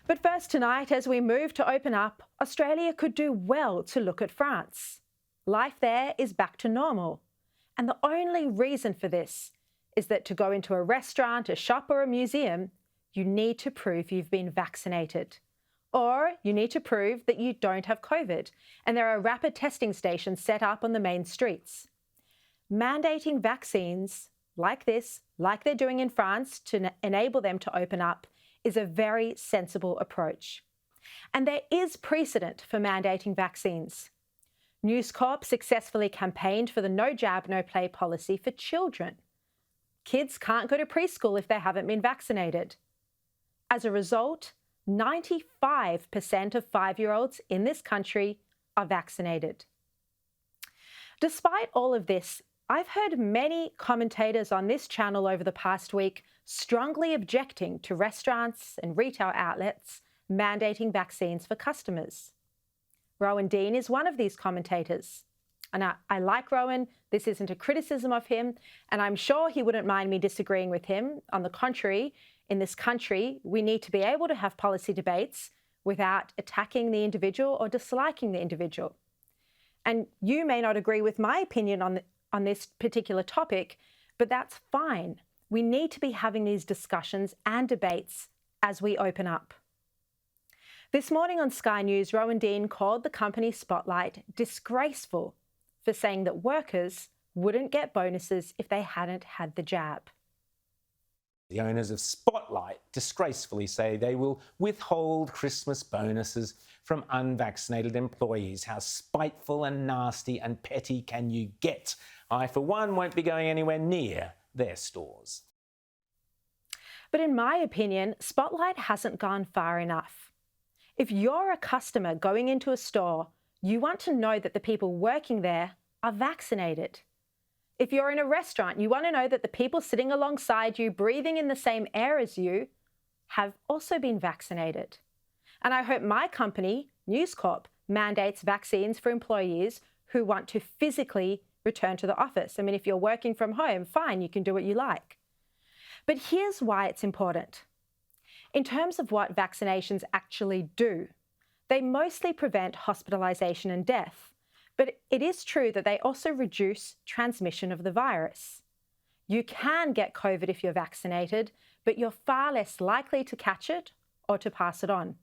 But first tonight, as we move to open up, Australia could do well to look at France. Life there is back to normal. And the only reason for this is that to go into a restaurant, a shop or a museum, you need to prove you've been vaccinated. Or you need to prove that you don't have COVID, and there are rapid testing stations set up on the main streets. Mandating vaccines like this, like they're doing in France, to enable them to open up, is a very sensible approach. And there is precedent for mandating vaccines. News Corp successfully campaigned for the no jab, no play policy for children. Kids can't go to preschool if they haven't been vaccinated. As a result, 95% of 5-year-olds in this country are vaccinated. Despite all of this, I've heard many commentators on this channel over the past week strongly objecting to restaurants and retail outlets mandating vaccines for customers. Rowan Dean is one of these commentators. And I like Rowan. This isn't a criticism of him, and I'm sure he wouldn't mind me disagreeing with him. On the contrary, in this country, we need to be able to have policy debates without attacking the individual or disliking the individual. And you may not agree with my opinion on this particular topic, but that's fine. We need to be having these discussions and debates as we open up. This morning on Sky News, Rowan Dean called the company Spotlight disgraceful for saying that workers wouldn't get bonuses if they hadn't had the jab. The owners of Spotlight disgracefully say they will withhold Christmas bonuses from unvaccinated employees. How spiteful and nasty and petty can you get? I, for one, won't be going anywhere near their stores. But in my opinion, Spotlight hasn't gone far enough. If you're a customer going into a store, you want to know that the people working there are vaccinated. If you're in a restaurant, you want to know that the people sitting alongside you, breathing in the same air as you, have also been vaccinated. And I hope my company, News Corp, mandates vaccines for employees who want to physically return to the office. I mean, if you're working from home, fine, you can do what you like. But here's why it's important. In terms of what vaccinations actually do, they mostly prevent hospitalisation and death. But it is true that they also reduce transmission of the virus. You can get COVID if you're vaccinated, but you're far less likely to catch it or to pass it on.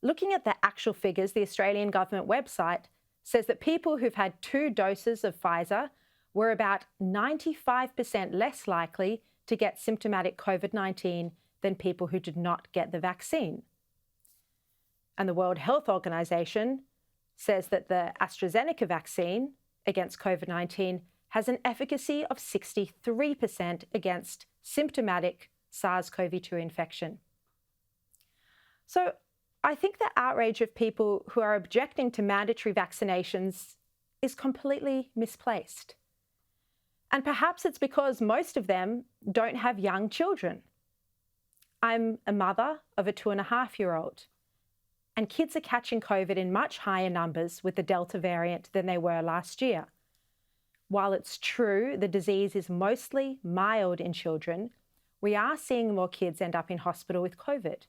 Looking at the actual figures, the Australian government website says that people who've had 2 doses of Pfizer were about 95% less likely to get symptomatic COVID-19 than people who did not get the vaccine. And the World Health Organization says that the AstraZeneca vaccine against COVID-19 has an efficacy of 63% against symptomatic SARS-CoV-2 infection. So I think the outrage of people who are objecting to mandatory vaccinations is completely misplaced. And perhaps it's because most of them don't have young children. I'm a mother of a 2.5-year-old. And kids are catching COVID in much higher numbers with the Delta variant than they were last year. While it's true the disease is mostly mild in children, we are seeing more kids end up in hospital with COVID.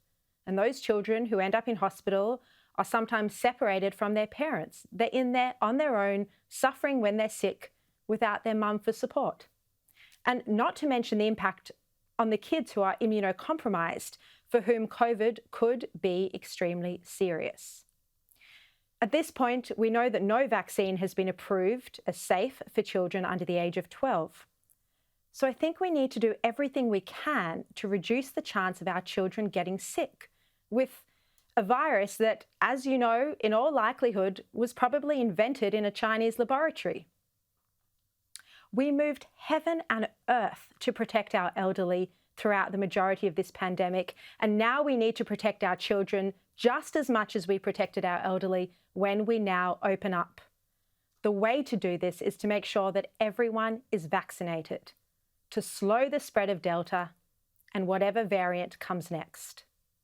And those children who end up in hospital are sometimes separated from their parents. They're in there on their own, suffering when they're sick without their mum for support. And not to mention the impact on the kids who are immunocompromised, for whom COVID could be extremely serious. At this point, we know that no vaccine has been approved as safe for children under the age of 12. So I think we need to do everything we can to reduce the chance of our children getting sick with a virus that, as you know, in all likelihood, was probably invented in a Chinese laboratory. We moved heaven and earth to protect our elderly throughout the majority of this pandemic, and now we need to protect our children just as much as we protected our elderly when we now open up. The way to do this is to make sure that everyone is vaccinated, to slow the spread of Delta and whatever variant comes next.